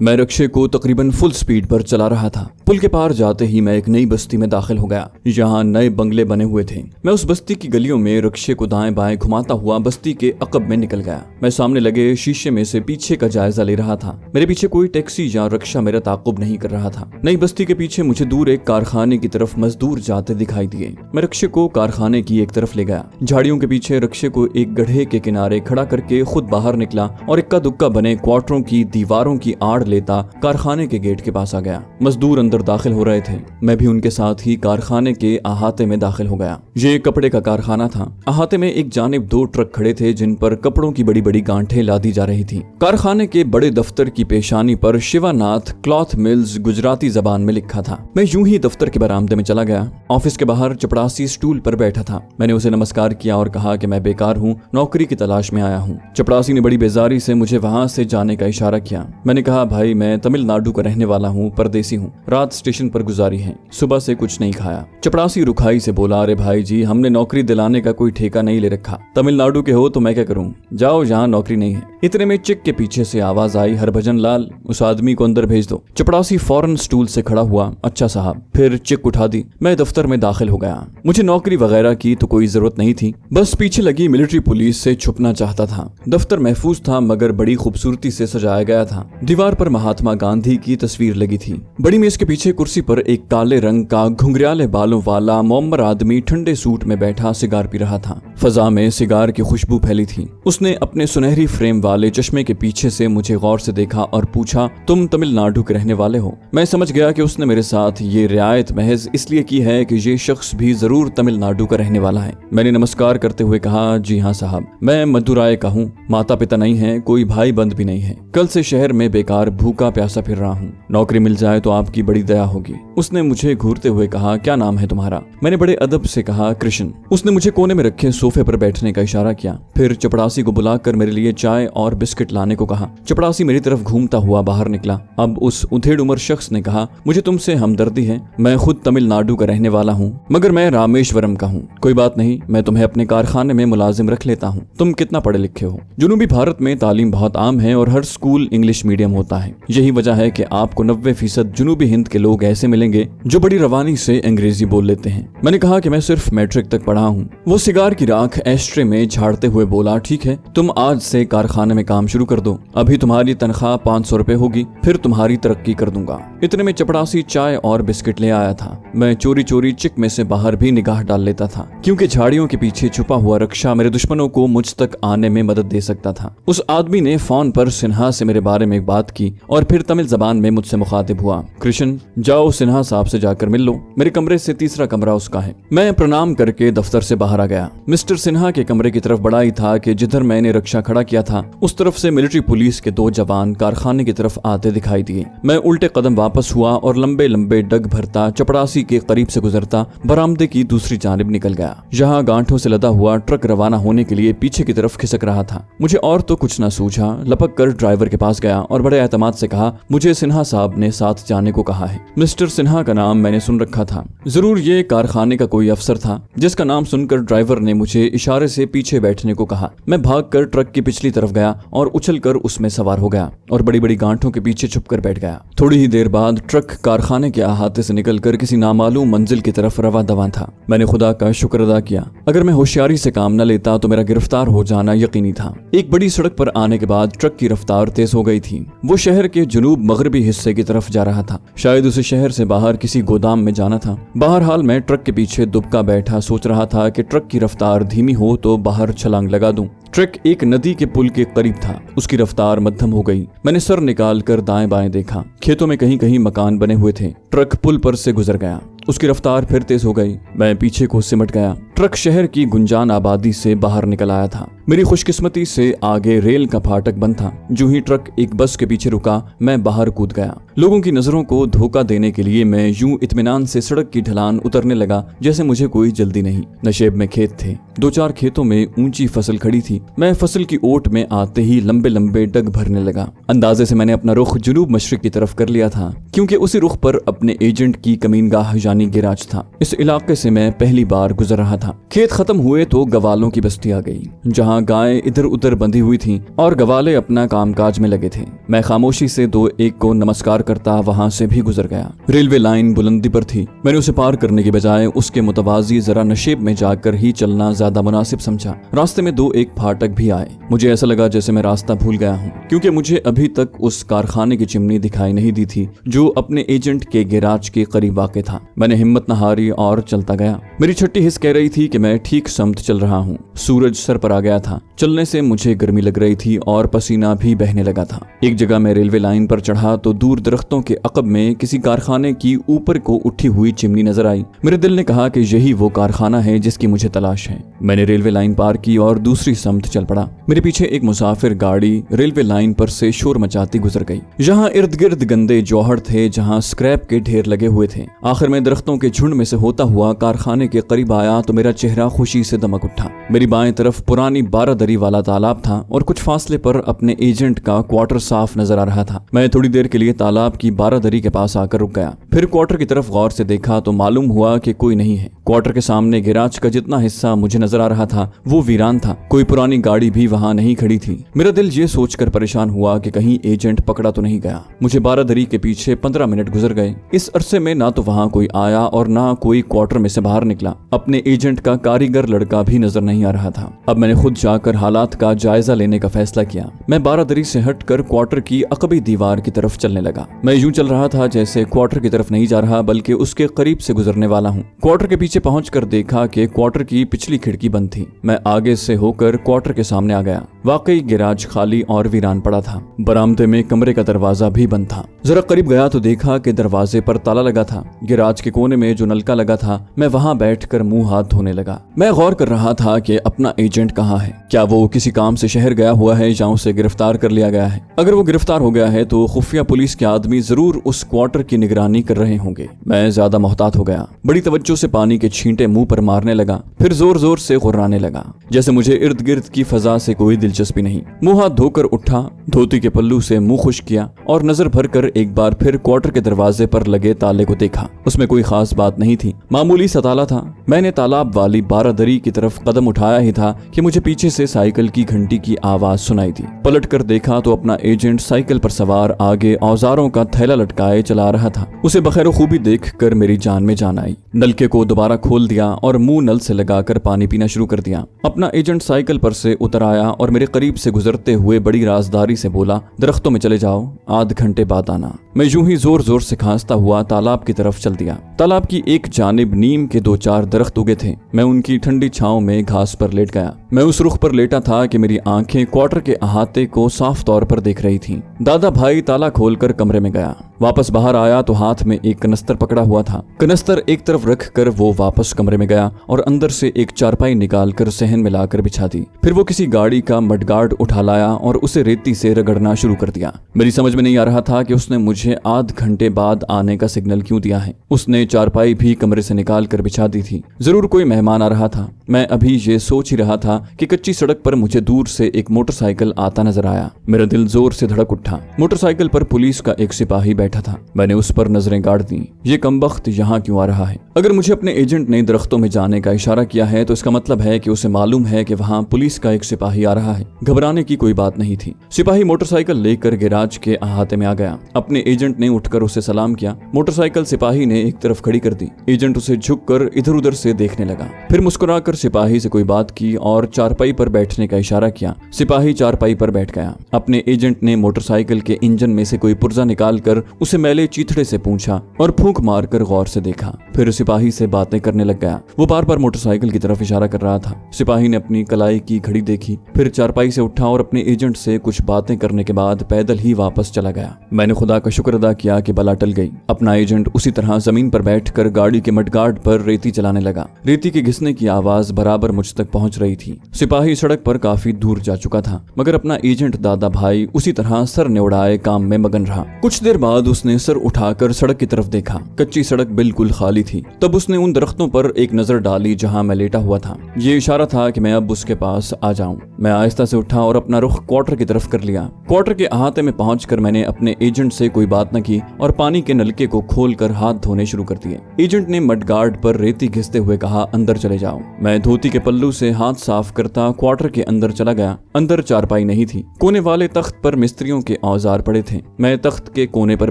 मैं रक्शे को तकरीबन फुल स्पीड पर चला रहा था। पुल के पार जाते ही मैं एक नई बस्ती में दाखिल हो गया। यहाँ नए बंगले बने हुए थे। मैं उस बस्ती की गलियों में रक्शे को दाएं बाएं घुमाता हुआ बस्ती के अकब में निकल गया। मैं सामने लगे शीशे में से पीछे का जायजा ले रहा था। मेरे पीछे कोई टैक्सी या रक्शा मेरा ताकुब नहीं कर रहा था। नई बस्ती के पीछे मुझे दूर एक कारखाने की तरफ मजदूर जाते दिखाई दिए। मैं रक्शे को कारखाने की एक तरफ ले गया। झाड़ियों के पीछे रक्शे को एक गड्ढे के किनारे खड़ा करके खुद बाहर निकला और इक्का दुक्का बने क्वार्टरों की दीवारों की आड़ लेता कारखाने के गेट के पास आ गया। मजदूर अंदर दाखिल हो रहे थे। मैं भी उनके साथ ही कारखाने के अहाते में दाखिल हो गया। ये कपड़े का कारखाना था। अहाते में एक जानिब 2 ट्रक खड़े थे जिन पर कपड़ों की बड़ी बड़ी गांठें लादी जा रही थी। कारखाने के बड़े दफ्तर की पेशानी पर शिवानाथ क्लॉथ मिल्स गुजराती जबान में लिखा था। मैं यूं ही दफ्तर के बरामदे में चला गया। ऑफिस के बाहर चपड़ासी स्टूल पर बैठा था। मैंने उसे नमस्कार किया और कहा कि मैं बेकार हूँ, नौकरी की तलाश में आया हूँ। चपड़ासी ने बड़ी बेजारी से मुझे वहां से जाने का इशारा किया। मैंने कहा, भाई मैं तमिलनाडु का रहने वाला हूँ, परदेसी हूँ, रात स्टेशन पर गुजारी है, सुबह से कुछ नहीं खाया। चपड़ासी रुखाई से बोला, अरे भाई जी, हमने नौकरी दिलाने का कोई ठेका नहीं ले रखा। तमिलनाडु के हो तो मैं क्या करूँ, जाओ यहाँ नौकरी नहीं है। इतने में चिक के पीछे से आवाज आई, हरभजन लाल, उस आदमी को अंदर भेज दो। चपड़ासी फौरन स्टूल से खड़ा हुआ, अच्छा साहब। फिर चिक उठा दी। मैं दफ्तर में दाखिल हो गया। मुझे नौकरी वगैरह की तो कोई जरूरत नहीं थी, बस पीछे लगी मिलिट्री पुलिस से छुपना चाहता था। दफ्तर महफूज था मगर बड़ी खूबसूरती से सजाया गया था। दीवार पर महात्मा गांधी की तस्वीर लगी थी। बड़ी मेज के पीछे कुर्सी पर एक काले रंग का घुंघराले बालों वाला मोमर आदमी ठंडे सूट में बैठा सिगार पी रहा था। फजा में सिगार की खुशबू फैली थी। उसने अपने सुनहरी फ्रेम वाले चश्मे के पीछे से मुझे गौर से देखा और पूछा, तुम तमिलनाडु के रहने वाले हो? मैं समझ गया कि उसने मेरे साथ ये रियायत महज इसलिए की है कि ये शख्स भी जरूर तमिलनाडु का रहने वाला है। मैंने नमस्कार करते हुए कहा, जी हाँ साहब, मैं मदुराई का हूँ, माता पिता नहीं है, कोई भाई बंद भी नहीं है। कल से शहर में बेकार भूखा प्यासा फिर रहा हूँ, नौकरी मिल जाए तो आपकी बड़ी दया होगी। उसने मुझे घूरते हुए कहा, क्या नाम है तुम्हारा? मैंने बड़े अदब से कहा, कृष्ण। उसने मुझे कोने में रखे सोफे पर बैठने का इशारा किया। फिर चपड़ासी को बुलाकर मेरे लिए चाय और बिस्किट लाने को कहा। चपड़ासी मेरी तरफ घूमता हुआ बाहर निकला। अब उस उधेड़ उम्र शख्स ने कहा, मुझे तुमसे हमदर्दी है, मैं खुद तमिलनाडु का रहने वाला हूँ मगर मैं रामेश्वरम का हूँ। कोई बात नहीं, मैं तुम्हें अपने कारखाने में मुलाजिम रख लेता हूँ। तुम कितना पढ़े लिखे हो? जुनूबी भारत में तालीम बहुत आम है और हर स्कूल इंग्लिश मीडियम होता है। यही वजह है कि आपको 90% जुनूबी हिंद के लोग ऐसे मिलेंगे जो बड़ी रवानी से अंग्रेजी बोल लेते हैं। मैंने कहा कि मैं सिर्फ मैट्रिक तक पढ़ा हूँ। वो सिगार की राख एस्ट्रे में झाड़ते हुए बोला, ठीक है, तुम आज से कारखाने में काम शुरू कर दो। अभी तुम्हारी तनख्वाह 500 रुपए होगी, फिर तुम्हारी तरक्की कर दूंगा। इतने में चपड़ासी चाय और बिस्किट ले आया था। मैं चोरी चोरी चिक में से बाहर भी निगाह डाल लेता था क्योंकि झाड़ियों के पीछे छुपा हुआ रक्षा मेरे दुश्मनों को मुझ तक आने में मदद दे सकता था। उस आदमी ने फोन पर सिन्हा से मेरे बारे में बात की और फिर तमिल जबान में मुझसे मुखातिब हुआ, कृष्ण, जाओ सिन्हा साहब से जाकर मिल लो, मेरे कमरे से तीसरा कमरा उसका है। मैं प्रणाम करके दफ्तर से बाहर आ गया। मिस्टर सिन्हा के कमरे की तरफ बड़ा ही था कि जिधर मैंने रक्षा खड़ा किया था उस तरफ से मिलिट्री पुलिस के 2 जवान कारखाने की तरफ आते दिखाई दिए। मैं उल्टे कदम वापस हुआ और लंबे लंबे डग भरता चपड़ासी के करीब से गुजरता बरामदे की दूसरी जानिब निकल गया। जहाँ गांठों से लदा हुआ ट्रक रवाना होने के लिए पीछे की तरफ खिसक रहा था। मुझे और तो कुछ न सूझा, लपक कर ड्राइवर के पास गया और बड़े एतमाद से कहा, मुझे सिन्हा साहब ने साथ जाने को कहा है। मिस्टर सिन्हा का नाम मैंने सुन रखा था, जरूर ये कारखाने का कोई अफसर था जिसका नाम सुनकर ड्राइवर ने मुझे इशारे से पीछे बैठने को कहा। मैं भागकर ट्रक की पिछली तरफ गया और उछलकर उसमें सवार हो गया और बड़ी बड़ी गांठों के पीछे छुपकर बैठ गया। थोड़ी ही देर बाद ट्रक कारखाने के अहाते से निकलकर किसी नामालूम मंजिल की तरफ रवा दवा था। मैंने खुदा का शुक्र अदा किया। अगर मैं होशियारी से काम न लेता तो मेरा गिरफ्तार हो जाना यकीनी था। एक बड़ी सड़क पर आने के बाद ट्रक की रफ्तार तेज हो गई थी। वो शहर के जुनूब मगरबी हिस्से की तरफ जा रहा था। शायद उसे शहर से बाहर किसी गोदाम में जाना था। बहरहाल मैं ट्रक के पीछे दुबका बैठा सोच रहा था कि ट्रक की रफ्तार धीमी हो तो बाहर छलांग लगा दूं। ट्रक एक नदी के पुल के करीब था। उसकी रफ्तार मध्यम हो गई। मैंने सर निकाल कर दाएं बाएं देखा। खेतों में कहीं कहीं मकान बने हुए थे। ट्रक पुल पर से गुजर गया। उसकी रफ्तार फिर तेज हो गई। मैं पीछे को सिमट गया। ट्रक शहर की गुंजान आबादी से बाहर निकल आया था। मेरी खुशकिस्मती से आगे रेल का फाटक बंद था। जो ही ट्रक एक बस के पीछे रुका, मैं बाहर कूद गया। लोगों की नजरों को धोखा देने के लिए मैं यूं इत्मीनान से सड़क की ढलान उतरने लगा जैसे मुझे कोई जल्दी नहीं। नशेब में खेत थे। 2-4 खेतों में ऊंची फसल खड़ी थी। मैं फसल की ओट में आते ही लंबे लंबे डग भरने लगा। अंदाजे से मैंने अपना रुख जुनूब मशरिक की तरफ कर लिया था क्योंकि उसी रुख पर अपने एजेंट की कमीनगाह यानी गिराज था। इस इलाके से मैं पहली बार गुजर रहा था। था। खेत खत्म हुए तो गवालों की बस्ती आ गई, जहाँ गायें इधर उधर बंधी हुई थीं और गवाले अपना कामकाज में लगे थे। मैं खामोशी से दो एक को नमस्कार करता वहां से भी गुजर गया। रेलवे लाइन बुलंदी पर थी। मैंने उसे पार करने के बजाय उसके मुतवाजी जरा नशेब में जाकर ही चलना ज्यादा मुनासिब समझा। रास्ते में दो एक फाटक भी आए। मुझे ऐसा लगा जैसे मैं रास्ता भूल गया हूँ, क्योंकि मुझे अभी तक उस कारखाने की चिमनी दिखाई नहीं दी थी जो अपने एजेंट के गैराज के करीब वाक़ था। मैंने हिम्मत न हारी और चलता गया। मेरी छठी हिस्स कह रही थी कि मैं ठीक समत चल रहा हूँ। सूरज सर पर आ गया था। चलने से मुझे गर्मी लग रही थी और पसीना भी बहने लगा था। एक जगह मैं रेलवे लाइन पर चढ़ा तो दूर दरख्तों के अकब में किसी कारखाने की ऊपर को उठी हुई चिमनी नजर आई। मेरे दिल ने कहा कि यही वो कारखाना है जिसकी मुझे तलाश है। मैंने रेलवे लाइन पार की और दूसरी समत चल पड़ा। मेरे पीछे एक मुसाफिर गाड़ी रेलवे लाइन पर से शोर मचाती गुजर गई। जहाँ इर्द गिर्द गंदे जौहर थे, जहाँ स्क्रैप के ढेर लगे हुए थे। आखिर में दरख्तों के झुंड में से होता हुआ कारखाने के करीब आया तो मेरा चेहरा खुशी से दमक उठा। मेरी बाएं तरफ पुरानी 12 दरी वाला तालाब था और कुछ फासले पर अपने एजेंट का क्वार्टर साफ नजर आ रहा था। मैं थोड़ी देर के लिए तालाब की 12 दरी के पास आकर रुक गया। फिर क्वार्टर की तरफ गौर से देखा तो मालूम हुआ कि कोई नहीं है। क्वार्टर के सामने गैराज का जितना हिस्सा मुझे नजर आ रहा था वो वीरान था। कोई पुरानी गाड़ी भी वहां नहीं खड़ी थी। मेरा दिल ये सोचकर परेशान हुआ कि कहीं एजेंट पकड़ा तो नहीं गया। मुझे 12 दरी के पीछे 15 मिनट गुजर गए। इस अरसे में ना तो वहां कोई आया और ना कोई क्वार्टर में से बाहर निकला। अपने एजेंट का कारीगर लड़का भी नजर नहीं आ रहा था। अब मैंने खुद जाकर हालात का जायजा लेने का फैसला किया। मैं 12 दरी से हटकर क्वार्टर की अकबी दीवार की तरफ चलने लगा। मैं यूं चल रहा था जैसे क्वार्टर की तरफ नहीं जा रहा बल्कि उसके करीब से गुजरने वाला हूँ। क्वार्टर के पीछे पहुंचकर देखा कि क्वार्टर की पिछली खिड़की बंद थी। मैं आगे से होकर क्वार्टर के सामने आ गया। वाकई गैराज खाली और वीरान पड़ा था। बरामदे में कमरे का दरवाजा भी बंद था। जरा करीब गया तो देखा कि दरवाजे पर ताला लगा था। गैराज के कोने में जो नलका लगा था, मैं वहां बैठकर मुंह हाथ धोने लगा। मैं गौर कर रहा था कि अपना एजेंट कहाँ है। क्या वो किसी काम से शहर गया हुआ है या उसे गिरफ्तार कर लिया गया है? अगर वो गिरफ्तार हो गया है तो खुफिया पुलिस के आदमी जरूर उस क्वार्टर की निगरानी कर रहे होंगे। मैं ज्यादा मोहतात हो गया। बड़ी तवज्जो से पानी के छींटे मुंह पर मारने लगा, फिर जोर जोर से गुर्राने लगा जैसे मुझे इर्द गिर्द की फजा से कोई दिलचस्पी नहीं। मुंह हाथ धोकर उठा, धोती के पल्लू से मुंह खुश किया और नजर भरकर एक बार फिर क्वार्टर के दरवाजे पर लगे ताले को देखा। उसमें कोई खास बात नहीं थी, मामूली सा ताला था। मैंने तालाब वाली 12 दरी की तरफ कदम उठाया ही था कि मुझे पीछे से साइकिल की घंटी की आवाज सुनाई दी। पलट कर देखा तो अपना एजेंट साइकिल पर सवार आगे औजारों का थैला लटकाए चला रहा था। उसे बखैर खूबी देख कर मेरी जान में जान आई। नलके को दोबारा खोल दिया और मुंह नल से लगाकर पानी पीना शुरू कर दिया। अपना एजेंट साइकिल पर से उतर आया और मेरे करीब से गुजरते हुए बड़ी राजदारी से बोला, दरख्तों में चले जाओ, आध घंटे बाद आना। मैं यूं ही जोर जोर से खांसता हुआ तालाब की तरफ चल दिया। तालाब की एक जानिब नीम के 2-4 दरख्त उगे थे। मैं उनकी ठंडी छांव में घास पर लेट गया। मैं उस रुख पर लेटा था कि मेरी आंखें क्वार्टर के अहाते को साफ तौर पर देख रही थीं। दादा भाई ताला खोलकर कमरे में गया। वापस बाहर आया तो हाथ में एक कनस्तर पकड़ा हुआ था। कनस्तर एक तरफ रख कर वो वापस कमरे में गया और अंदर से एक चारपाई निकालकर सहन में लाकर बिछा दी। फिर वो किसी गाड़ी का मडगार्ड उठा लाया और उसे रेती से रगड़ना शुरू कर दिया। मेरी समझ में नहीं आ रहा था कि उसने मुझे आध घंटे बाद आने का सिग्नल क्यों दिया है। उसने चारपाई भी कमरे से निकाल कर बिछा दी थी। जरूर कोई मेहमान आ रहा था। मैं अभी ये सोच ही रहा था कि कच्ची सड़क पर मुझे दूर से एक मोटरसाइकिल आता नजर आया। मेरा दिल जोर से धड़क उठा। मोटरसाइकिल पर पुलिस का एक सिपाही बैठा था। मैंने उस पर नजरें गाड़ दी। ये कमबख्त यहाँ क्यों आ रहा है? अगर मुझे अपने एजेंट ने दरख्तों में जाने का इशारा किया है तो इसका मतलब है कि उसे मालूम है कि वहाँ पुलिस का एक सिपाही आ रहा है। घबराने की कोई बात नहीं थी। सिपाही मोटरसाइकिल लेकर गैराज के अहाते में आ गया। अपने एजेंट ने उठकर उसे सलाम किया। मोटरसाइकिल सिपाही ने एक तरफ खड़ी कर दी। एजेंट उसे झुककर इधर उधर से देखने लगा। फिर मुस्कुराकर सिपाही से कोई बात की और चारपाई पर बैठने का इशारा किया। सिपाही चारपाई पर बैठ गया। अपने एजेंट ने मोटरसाइकिल के इंजन में से कोई पुर्जा निकालकर उसे मैले चीथड़े से पूछा और फूंक मारकर गौर से देखा। फिर सिपाही से बातें करने लग गया। वो बार बार मोटरसाइकिल की तरफ इशारा कर रहा था। सिपाही ने अपनी कलाई की घड़ी देखी, फिर चारपाई से उठा और अपने एजेंट से कुछ बातें करने के बाद पैदल ही वापस चला गया। मैंने खुदा का शुक्र अदा किया कि बला टल गई। अपना एजेंट उसी तरह जमीन पर बैठकर गाड़ी के मडगार्ड पर रेती चलाने लगा। रेती के घिसने की आवाज बराबर मुझ तक पहुंच रही थी। सिपाही सड़क पर काफी दूर जा चुका था, मगर अपना एजेंट दादा भाई उसी तरह सर निवड़ाए काम में मगन रहा। कुछ देर बाद उसने सर उठाकर सड़क की तरफ देखा। कच्ची सड़क बिल्कुल खाली थी। तब उसने उन दरख्तों पर एक नजर डाली जहां मैं लेटा हुआ था। ये इशारा था कि मैं अब उसके पास आ जाऊं। मैं आहिस्ता से उठा और अपना रुख क्वार्टर की तरफ कर लिया। क्वार्टर के अहाते में पहुंचकर मैंने अपने एजेंट से कोई बात न की और पानी के नलके को खोलकर हाथ धोने शुरू कर दिए। एजेंट ने मडगार्ड पर रेती घिसते हुए कहा, अंदर चले जाओ। मैं मैं धोती के पल्लू से हाथ साफ करता क्वार्टर के अंदर चला गया। अंदर चारपाई नहीं थी। कोने वाले तख्त पर मिस्त्रियों के औजार पड़े थे। मैं तख्त के कोने पर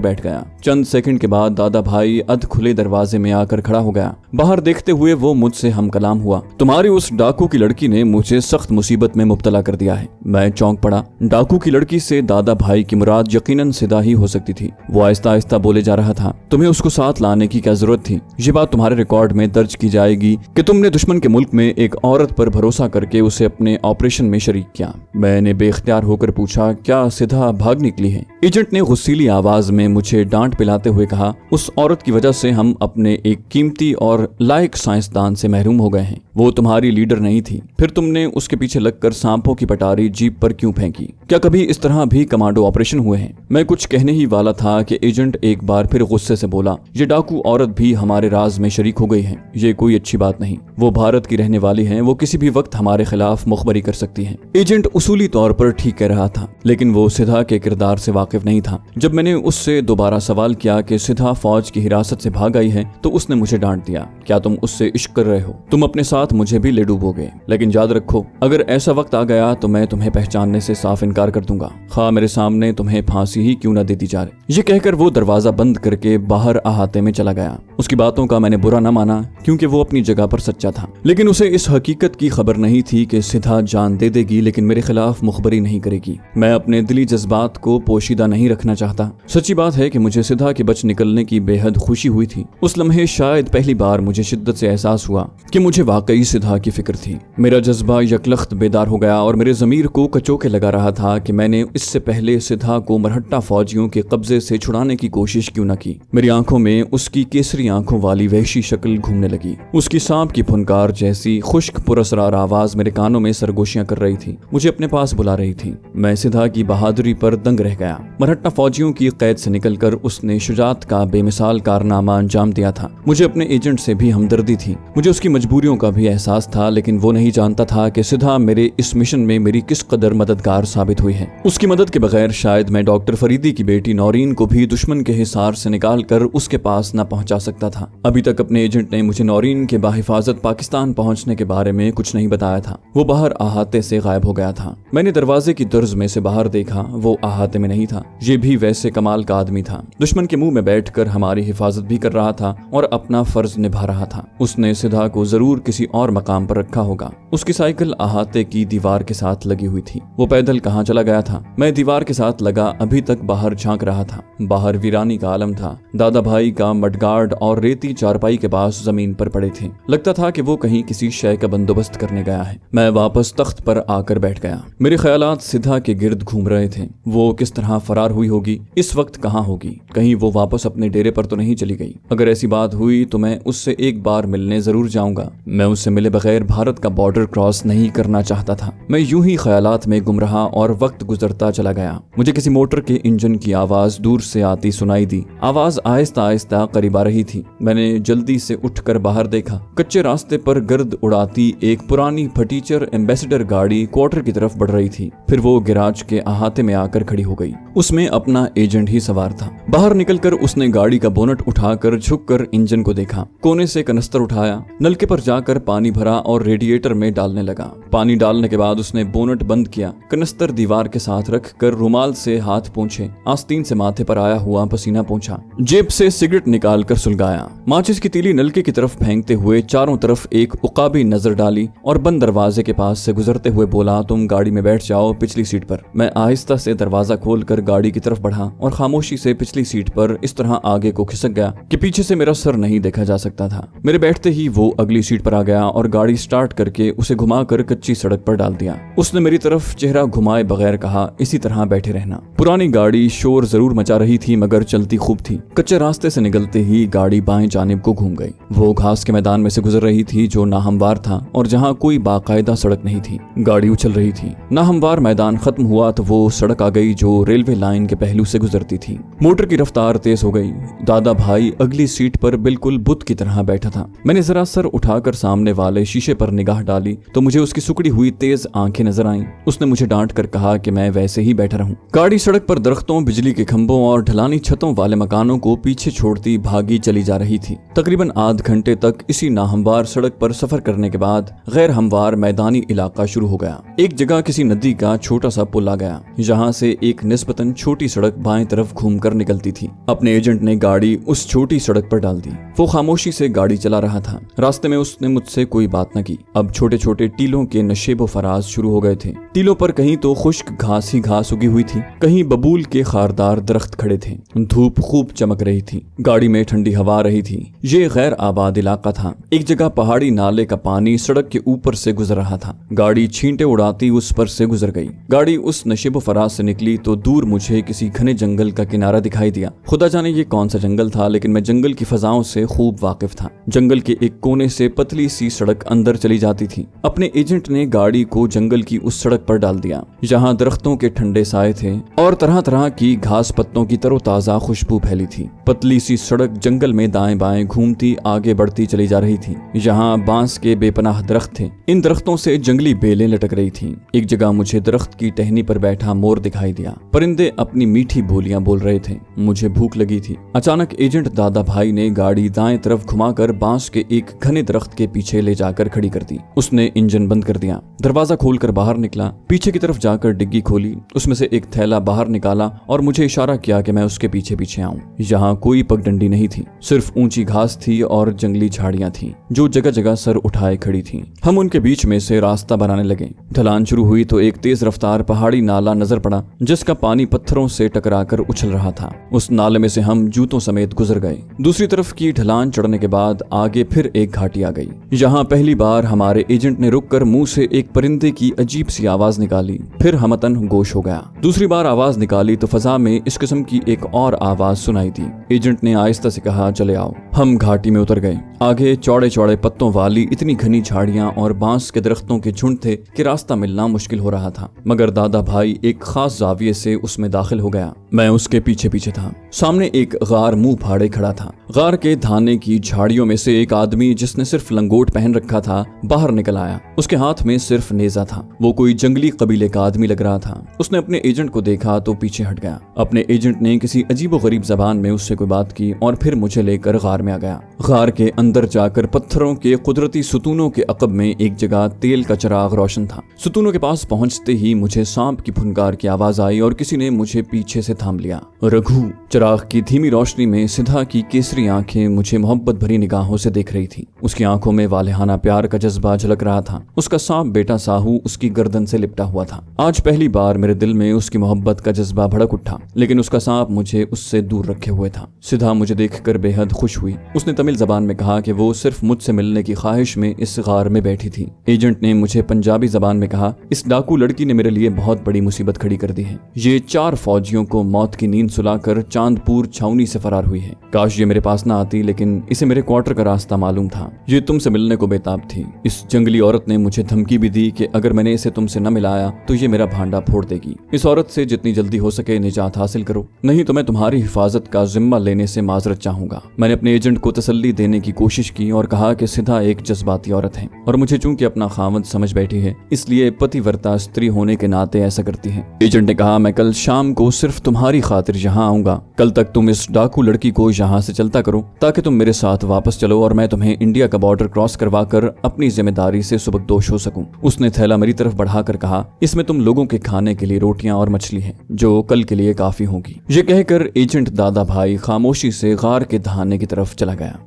बैठ गया। चंद सेकंड के बाद दादा भाई अध खुले दरवाजे में आकर खड़ा हो गया। बाहर देखते हुए वो मुझसे हम कलाम हुआ। तुम्हारी उस डाकू की लड़की ने मुझे सख्त मुसीबत में मुब्तला कर दिया है। मैं चौंक पड़ा। डाकू की लड़की से दादा भाई की मुराद यकीनन सिदा ही हो सकती थी। वो आहिस्ता आहिस्ता बोले जा रहा था। तुम्हें उसको साथ लाने की क्या जरूरत थी? ये बात तुम्हारे रिकॉर्ड में दर्ज की जाएगी कि तुमने दुश्मन के मुल्क में एक औरत पर भरोसा करके उसे अपने ऑपरेशन में शरीक किया। मैंने बेख्तियार होकर पूछा, क्या सिधा भाग निकली है? एजेंट ने गुस्सीली आवाज में मुझे डांट पिलाते हुए कहा, उस औरत की वजह से हम अपने एक कीमती और लायक साइंसदान से महरूम हो गए हैं। वो तुम्हारी लीडर नहीं थी। फिर तुमने उसके पीछे लगकर सांपों की पटारी जीप पर क्यों फेंकी? क्या कभी इस तरह भी कमांडो ऑपरेशन हुए हैं? मैं कुछ कहने ही वाला था कि एजेंट एक बार फिर गुस्से से बोला, ये डाकू औरत भी हमारे राज में शरीक हो गई है। ये कोई अच्छी बात नहीं। वो भारत की रहने वाली है। वो किसी भी वक्त हमारे खिलाफ मुखबरी कर सकती है। एजेंट उसूली तौर पर ठीक कह रहा था, लेकिन वो सिधा के किरदार से वाकिफ नहीं था। जब मैंने उससे दोबारा सवाल किया कि सिधा फौज की हिरासत से भाग आई है, तो उसने मुझे डांट दिया, क्या तुम उससे इश्क कर रहे हो? तुम अपने साथ मुझे भी ले डूबोगे। लेकिन याद रखो, अगर ऐसा वक्त आ गया तो मैं तुम्हें पहचानने से साफ इनकार कर दूंगा, खा मेरे सामने तुम्हें फांसी ही क्यों न देती जा रही। ये कहकर वो दरवाजा बंद करके बाहर अहाते में चला गया। उसकी बातों का मैंने बुरा न माना, क्योंकि वो अपनी जगह पर सच्चा था। लेकिन उसे इस हकीकत की खबर नहीं थी कि सिधा जान दे देगी लेकिन मेरे खिलाफ मुखबरी नहीं करेगी। मैं अपने दिली जज्बात को पोशीदा नहीं रखना चाहता। सच्ची बात है कि मुझे सिधा के बच निकलने की बेहद खुशी हुई थी। उस लम्हे शायद पहली बार मुझे शिद्दत से एहसास हुआ कि मुझे वाकई सिधा की फिक्र थी। मेरा जज्बा यकलख्त बेदार हो गया और मेरे ज़मीर को कचोके लगा रहा था कि मैंने इससे पहले सिधा को मरहट्टा फौजियों के कब्जे से छुड़ाने की कोशिश क्यों न की। मेरी आंखों में उसकी केसरी आंखों वाली वहशी शक्ल घूमने लगी। उसकी सांप की फुनकार जैसी खुश्क पुरस्रार आवाज मेरे कानों में सरगोशियां कर रही थी, मुझे अपने पास बुला रही थी। मैं सिधा की बहादुरी पर दंग रह गया। मरहट्टा फौजियों की कैद से निकलकर उसने शुजात का बेमिसाल कारनामा अंजाम दिया था। मुझे अपने एजेंट से भी हमदर्दी थी। मुझे उसकी मजबूरियों का भी एहसास था, लेकिन वो नहीं जानता था कि सिधा मेरे इस मिशन में मेरी किस कदर मददगार साबित हुई है। उसकी मदद के बगैर शायद मैं डॉक्टर फरीदी की बेटी नौरीन को भी दुश्मन के हिसार से निकाल कर उसके पास न पहुंचा सकता था। अभी तक अपने एजेंट ने मुझे नौरीन के बाहिफाजत पाकिस्तान पहुंचने के बारे में कुछ नहीं बताया था। वो बाहर अहाते से गायब हो गया था। मैंने दरवाजे की दर्ज में से बाहर देखा, वो अहाते में नहीं था। ये भी वैसे कमाल का आदमी था। दुश्मन के मुंह में बैठकर हमारी हिफाजत भी कर रहा था और अपना फर्ज निभा रहा था। उसने सिधा को जरूर किसी और मकाम पर रखा होगा। उसकी साइकिल अहाते की दीवार के साथ लगी हुई थी। वो पैदल कहाँ चला गया था? मैं दीवार के साथ लगा अभी तक बाहर झांक रहा था। बाहर वीरानी का आलम था। दादा भाई का मडगार्ड और रेती चारपाई के पास जमीन पर पड़े थे। लगता था कि वो कहीं किसी शय का बंदोबस्त करने गया है। मैं वापस तख्त पर आकर बैठ गया। मेरे ख्यालात सिधा के गिर्द घूम रहे थे। वो किस तरह फरार हुई होगी, इस वक्त कहाँ होगी? कहीं वो वापस अपने डेरे पर तो नहीं चली गई? अगर ऐसी बात हुई तो मैं उससे एक बार मिलने जरूर जाऊंगा। मैं उससे मिले बगैर भारत का बॉर्डर क्रॉस नहीं करना चाहता था। मैं यूं ही ख्यालात में गुम रहा और वक्त गुजरता चला गया। मुझे किसी मोटर के इंजन की आवाज दूर से आती सुनाई दी। आवाज आहिस्ता आहिस्ता करीब आ रही थी। मैंने जल्दी से उठकर बाहर देखा। कच्चे रास्ते पर गर्द उड़ाती एक पुरानी फटीचर एम्बेसडर गाड़ी क्वार्टर की तरफ बढ़ रही थी। फिर वो गिराज के अहाते में आकर खड़ी हो गई। उसमें अपना एजेंट ही सवार था। बाहर निकलकर उसने गाड़ी का बोनट उठाकर झुककर इंजन को देखा। कोने से कनस्तर उठाया, नलके पर जाकर पानी भरा और रेडिएटर में डालने लगा। पानी डालने के बाद उसने बोनट बंद किया। कनस्तर दीवार के साथ रखकर रुमाल से हाथ पोंछे, आस्तीन से माथे पर आया हुआ पसीना पोंछा। जेब से सिगरेट निकालकर सुलगाया। माचिस की तीली नलके की तरफ फेंकते हुए चारों तरफ एक उकाबी नजर डाली और बंद दरवाजे के पास से गुजरते हुए बोला, तुम गाड़ी में बैठ जाओ पिछली सीट पर। मैं आहिस्ता से दरवाजा खोलकर गाड़ी की तरफ बढ़ा और खामोशी से पिछली सीट पर इस तरह आगे को खिसक गया कि पीछे से मेरा सर नहीं देखा जा सकता था। मेरे बैठते ही वो अगली सीट पर आ गया और गाड़ी स्टार्ट करके उसे घुमाकर कच्ची सड़क पर डाल दिया। उसने मेरी तरफ चेहरा घुमाए बगैर कहा, इसी तरह बैठे रहना। पुरानी गाड़ी शोर जरूर मचा रही थी मगर चलती खूब थी। कच्चे रास्ते से निकलते ही गाड़ी बाएं जानिब को घूम गई। वो घास के मैदान में से गुजर रही थी जो नाहमवार था और जहाँ कोई बाकायदा सड़क नहीं थी। गाड़ी उछल रही थी। नाहमवार मैदान खत्म हुआ तो वो सड़क आ गई जो रेलवे लाइन के पहलू से गुजरती थी। मोटर की रफ्तार तेज हो गई। दादा भाई अगली सीट पर बिल्कुल बुत की तरह बैठा था। मैंने जरा सर उठाकर सामने वाले शीशे पर निगाह डाली तो मुझे उसकी सुकड़ी हुई तेज आंखें नजर आईं। उसने मुझे डांट कर कहा कि मैं वैसे ही बैठा रहूं। गाड़ी सड़क पर दरख्तों, बिजली के खंभों खंभों और ढलानी छतों वाले मकानों को पीछे छोड़ती भागी चली जा रही थी। तकरीबन आध घंटे तक इसी नाहमवार सड़क पर सफर करने के बाद गैर हमवार मैदानी इलाका शुरू हो गया। एक जगह किसी नदी का छोटा सा पुल आ गया, जहाँ से एक निस्बतन छोटी सड़क बाएं तरफ घूमकर निकलती थी। अपने एजेंट ने गाड़ी उस छोटी सड़क पर डाल दी। वो खामोशी से गाड़ी चला रहा था। रास्ते में उसने मुझसे कोई बात न की। अब छोटे छोटे टीलों के नशेबो फराज शुरू हो गए थे। टीलों पर कहीं तो खुश्क घास ही घास उगी हुई थी, कहीं बबूल के खारदार दरख्त खड़े थे। धूप खूब चमक रही थी, गाड़ी में ठंडी हवा आ रही थी। ये गैर आबाद इलाका था। एक जगह पहाड़ी नाले का पानी सड़क के ऊपर से गुजर रहा था। गाड़ी छींटे उड़ाती उस पर से गुजर गई। गाड़ी उस नशेबो फराज से निकली तो दूर मुझे किसी घने जंगल का किनारा दिखाई दिया। खुदा जाने ये कौन सा जंगल था, लेकिन मैं जंगल की फजाओं से खूब वाकिफ था। जंगल के एक कोने से पतली सी सड़क अंदर चली जाती थी। अपने एजेंट ने गाड़ी को जंगल की उस सड़क पर डाल दिया, जहाँ दरख्तों के ठंडे साए थे और तरह तरह की घास पत्तों की तरोताजा खुशबू फैली थी। पतली सी सड़क जंगल में दाएं बाएं घूमती आगे बढ़ती चली जा रही थी। यहाँ बांस के बेपनाह दरख्त थे। इन दरख्तों से जंगली बेलें लटक रही थीं। एक जगह मुझे दरख्त की टहनी पर बैठा मोर दिखाई दिया। परिंदे अपनी मीठी बोलियां बोल रहे थे। मुझे भूख लगी थी। अचानक एजेंट दादा भाई ने गाड़ी दाएं तरफ घुमाकर बांस के एक घने दरख्त के पीछे ले जाकर खड़ी कर दी। उसने इंजन बंद कर दिया। दरवाजा खोलकर बाहर निकला, पीछे की तरफ जाकर डिग्गी खोली, उसमें से एक थैला बाहर निकाला और मुझे इशारा किया कि मैं उसके पीछे पीछे आऊं। यहाँ कोई पगडंडी नहीं थी, सिर्फ ऊंची घास थी और जंगली झाड़ियां थीं जो जगह जगह सर उठाए खड़ी थीं। हम उनके बीच में से रास्ता बनाने लगे। ढलान शुरू हुई तो एक तेज रफ्तार पहाड़ी नाला नजर पड़ा, जिसका पानी पत्थरों से टकराकर उछल रहा था। उस नाले में से हम जूतों समेत गुजर गए। दूसरी तरफ की ढलान चढ़ने के बाद आगे फिर एक घाटी आ गई। यहाँ पहली बार हमारे एजेंट ने रुककर मुंह से एक परिंदे की अजीब सी आवाज निकाली। फिर हमतन गोश हो गया। दूसरी बार आवाज निकाली तो फजा में इस किस्म की एक और आवाज सुनाई दी। एजेंट ने आहिस्ता से कहा, चले आओ। हम घाटी में उतर गए। आगे चौड़े चौड़े पत्तों वाली इतनी घनी झाड़ियां और बांस के दरख्तों के झुंड थे कि रास्ता मिलना मुश्किल हो रहा था, मगर दादा भाई एक खास जाविये से उसमें दाखिल हो गया। मैं उसके पीछे पीछे था। सामने एक गार मुंह फाड़े खड़ा था। गार के धाने की झाड़ियों में से एक आदमी जिसने सिर्फ लंगोट पहन रखा था बाहर निकल आया। उसके हाथ में सिर्फ नेजा था। वो कोई जंगली कबीले का आदमी लग रहा था। उसने अपने एजेंट को देखा तो पीछे हट गया। अपने एजेंट ने किसी अजीबो गरीब जबान में उससे कोई बात की और फिर मुझे लेकर गार में आ गया। गार के अंदर जाकर पत्थरों के कुदरती सुतूनों के अकब में एक जगह तेल का चिराग रोशन था। सुतूनों के पास पहुंचते ही मुझे सांप की फुनकार की आवाज आई और किसी ने मुझे पीछे से थाम लिया। रघु। चिराग की धीमी रोशनी में सिधा की केसरी आंखें मुझे मोहब्बत भरी निगाहों से देख रही थी। उसकी आंखों में वालेहाना प्यार का जज्बा झलक रहा था। उसका सांप बेटा साहू उसकी गर्दन से लिपटा हुआ था। आज पहली बार मेरे दिल में उसकी मोहब्बत का जज्बा भड़क उठा, लेकिन उसका सांप मुझे उससे दूर रखे हुए था। सिधा मुझे देखकर बेहद खुश हुई। उसने तमिल जबान में कहा कि वो सिर्फ मुझसे मिलने की ख्वाहिश में इस गार में बैठी थी। एजेंट ने मुझे पंजाबी जबान में कहा, इस डाकू लड़की ने मेरे लिए बहुत बड़ी मुसीबत खड़ी कर दी है। ये 4 फौजियों को मौत की नींद सुलाकर चांदपुर छावनी से फरार हुई है। काश ये मेरे पास ना आती, लेकिन इसे मेरे क्वार्टर का रास्ता मालूम था। ये तुमसे मिलने को बेताब थी। इस जंगली औरत ने मुझे धमकी भी दी कि अगर मैंने इसे तुमसे न मिलाया तो ये मेरा भांडा फोड़ देगी। इस औरत से जितनी जल्दी हो सके निजात हासिल करो, नहीं तो मैं तुम्हारी हिफाजत का जिम्मा लेने से माजरत चाहूंगा। मैंने अपने एजेंट को तसल्ली देने की कोशिश की और कहा कि सिधा एक जज्बाती औरत है और मुझे चूंकि अपना खामद समझ बैठी है, इसलिए पतिव्रता स्त्री होने के नाते ऐसा करती है। एजेंट ने कहा, मैं कल शाम को सिर्फ तुम्हारी खातिर यहाँ आऊंगा। कल तक तुम इस डाकू लड़की को यहाँ से चलता करो ताकि तुम मेरे साथ वापस चलो और मैं तुम्हें इंडिया का बॉर्डर क्रॉस करवा कर अपनी जिम्मेदारी से सुबकदोश हो सकूं। उसने थैला मेरी तरफ बढ़ाकर कहा, इसमें तुम लोगों के खाने के लिए रोटियां और मछली है, जो कल के लिए काफी होगी। ये कहकर एजेंट दादा भाई खामोशी से गार के दहाने की तरफ चला गया।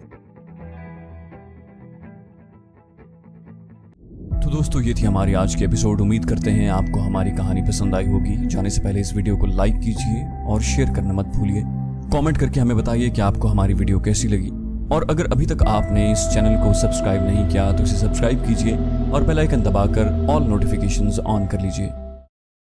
तो दोस्तों, ये थी हमारी आज की एपिसोड। उम्मीद करते हैं आपको हमारी कहानी पसंद आई होगी। जाने से पहले इस वीडियो को लाइक कीजिए और शेयर करना मत भूलिए। कमेंट करके हमें बताइए कि आपको हमारी वीडियो कैसी लगी, और अगर अभी तक आपने इस चैनल को सब्सक्राइब नहीं किया तो इसे सब्सक्राइब कीजिए और बेल आइकन दबाकर ऑल नोटिफिकेशंस ऑन कर लीजिए।